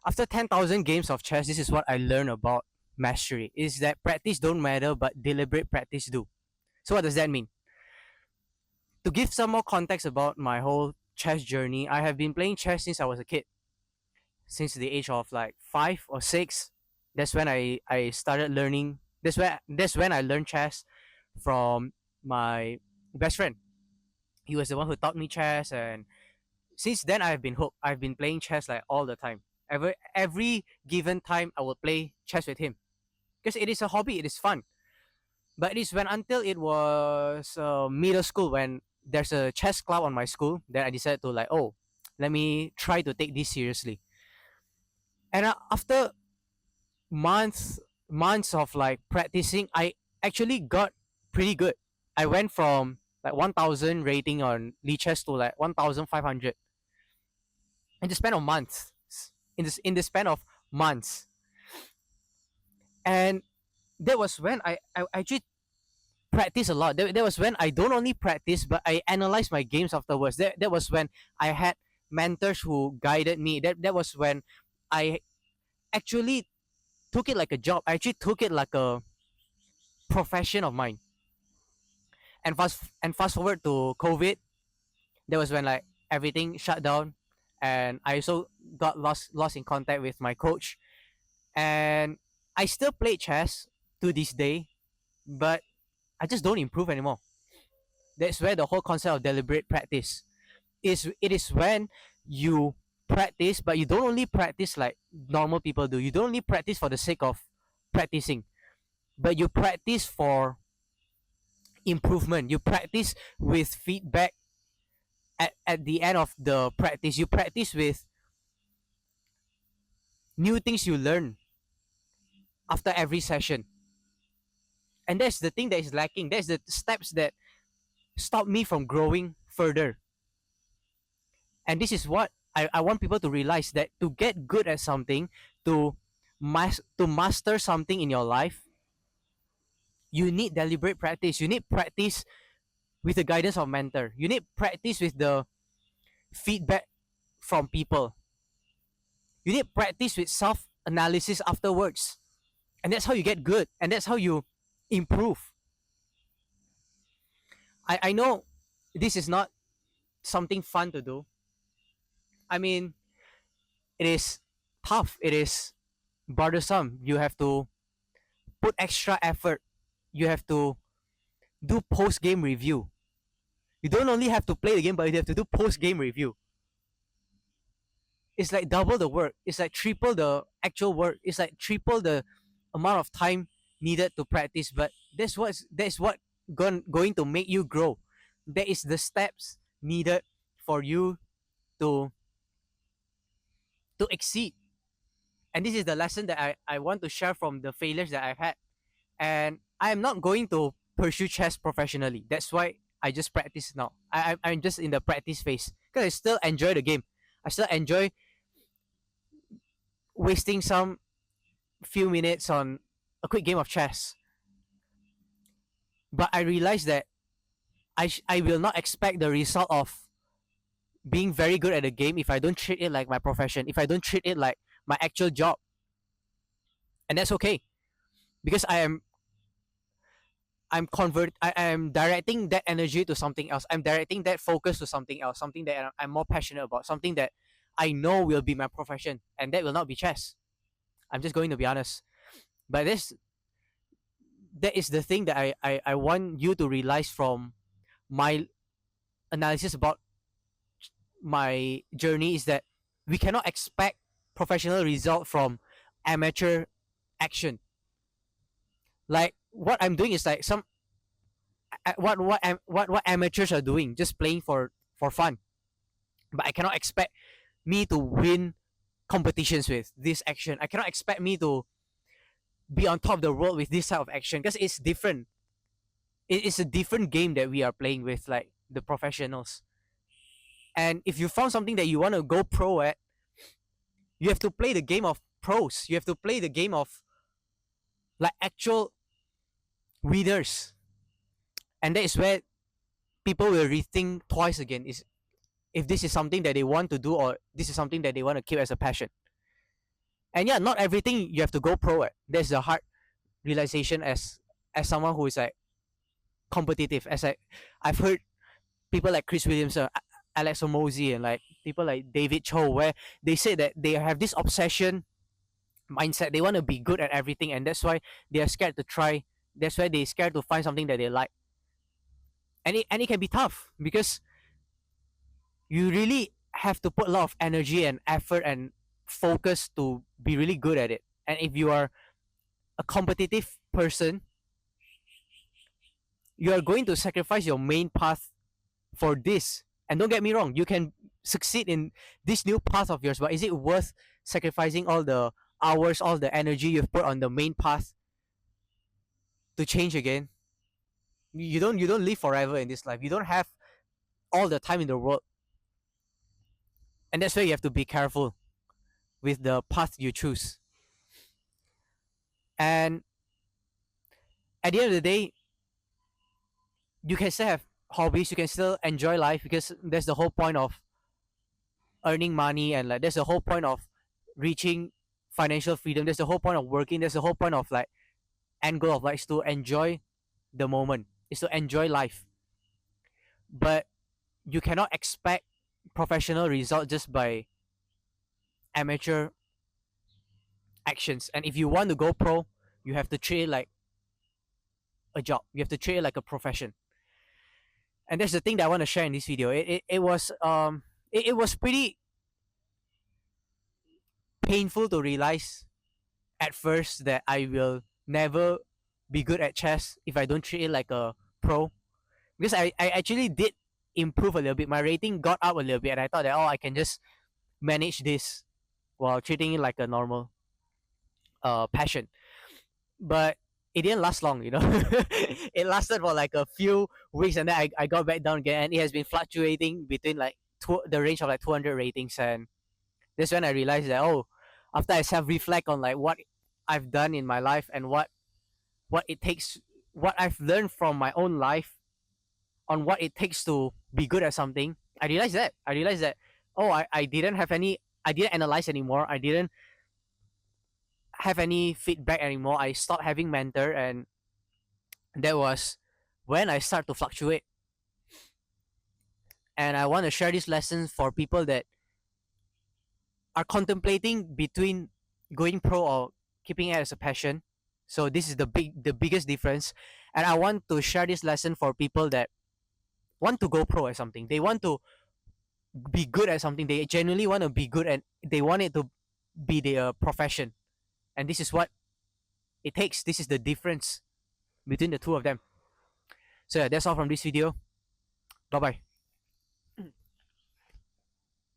After 10,000 games of chess, this is what I learned about mastery: is that practice don't matter, but deliberate practice do. So what does that mean? To give some more context about my whole chess journey, I have been playing chess since I was a kid, since the age of like 5 or 6. That's when I started learning. That's when I learned chess from my best friend. He was the one who taught me chess, and since then I've been hooked. I've been playing chess like all the time. Every given time I will play chess with him because it is a hobby. It is fun. But it is when until it was middle school, when there's a chess club on my school, that I decided to like, oh, let me try to take this seriously. And after months of like practicing, I actually got pretty good. I went from like 1,000 rating on Lichess to like 1,500 in the span of months. In the span of months, and that was when I actually practice a lot. That was when I don't only practice, but I analyze my games afterwards. That was when I had mentors who guided me. That was when I actually took it like a job. I actually took it like a profession of mine. And fast forward to COVID, that was when like everything shut down, and I also got lost in contact with my coach. And I still play chess to this day, but I just don't improve anymore. That's where the whole concept of deliberate practice is. It is when you practice, but you don't only practice like normal people do. You don't only practice for the sake of practicing, but you practice for improvement. You practice with feedback at the end of the practice. You practice with new things you learn after every session. And that's the thing that is lacking. That's the steps that stop me from growing further. And this is what I want people to realize, that to get good at something, to master something in your life, you need deliberate practice. You need practice with the guidance of mentor. You need practice with the feedback from people. You need practice with self analysis afterwards. And that's how you get good. And that's how you improve. I know this is not something fun to do. I mean, it is tough. It is bothersome. You have to put extra effort. You have to do post game review. You don't only have to play the game, but you have to do post game review. It's like double the work. It's like triple the actual work. It's like triple the amount of time needed to practice. But that's what going to make you grow. That is the steps needed for you to exceed. And this is the lesson that I want to share from the failures that I've had. And I am not going to pursue chess professionally. That's why I just practice now. I'm just in the practice phase because I still enjoy the game. I still enjoy wasting some few minutes on a quick game of chess. But I realize that I will not expect the result of being very good at a game if I don't treat it like my profession, if I don't treat it like my actual job. And that's okay, because I am directing that energy to something else. I'm directing that focus to something else, something that I'm more passionate about, something that I know will be my profession, and that will not be chess. I'm just going to be honest. But that is the thing that I want you to realize from my analysis about my journey, is that we cannot expect professional result from amateur action. Like what I'm doing is like some what amateurs are doing, just playing for fun. But I cannot expect me to win competitions with this action. I cannot expect me to be on top of the world with this type of action, because it's different. It is a different game that we are playing with, like the professionals. And if you found something that you want to go pro at, you have to play the game of pros. You have to play the game of like actual winners. And that is where people will rethink twice again, is if this is something that they want to do, or this is something that they want to keep as a passion. And yeah, not everything you have to go pro at. There's a hard realization as someone who is like competitive. As I've heard people like Chris Williamson, Alex Omozi, and like people like David Cho, where they say that they have this obsession mindset. They want to be good at everything, and that's why they are scared to try. That's why they're scared to find something that they like. And it can be tough because you really have to put a lot of energy and effort and focus to be really good at it. And if you are a competitive person, you are going to sacrifice your main path for this. And don't get me wrong, you can succeed in this new path of yours, but is it worth sacrificing all the hours, all the energy you've put on the main path to change again? You don't live forever in this life. You don't have all the time in the world. And that's why you have to be careful with the path you choose. And at the end of the day, you can still have hobbies, you can still enjoy life, because that's the whole point of earning money, and like that's the whole point of reaching financial freedom. That's the whole point of working. That's the whole point of like end goal of life, is to enjoy the moment, is to enjoy life. But you cannot expect professional result just by amateur actions. And if you want to go pro, you have to treat it like a job. You have to treat it like a profession. And that's the thing that I want to share in this video. It was pretty painful to realize at first that I will never be good at chess if I don't treat it like a pro. Because I actually did improve a little bit. My rating got up a little bit, and I thought that, oh, I can just manage this while treating it like a normal passion. But it didn't last long, you know. It lasted for like a few weeks, and then I got back down again, and it has been fluctuating between like the range of like 200 ratings. And that's when I realized that, oh, after I self reflect on like what I've done in my life, and what it takes, what I've learned from my own life on what it takes to be good at something, I realized that oh, I didn't have any, I didn't analyze anymore, I didn't have any feedback anymore. I stopped having mentor, and that was when I start to fluctuate. And I want to share this lesson for people that are contemplating between going pro or keeping it as a passion. So this is the biggest difference. And I want to share this lesson for people that want to go pro at something. They want to be good at something. They genuinely want to be good, and they want it to be their profession. And this is what it takes. This is the difference between the two of them. So yeah, that's all from this video. Bye bye.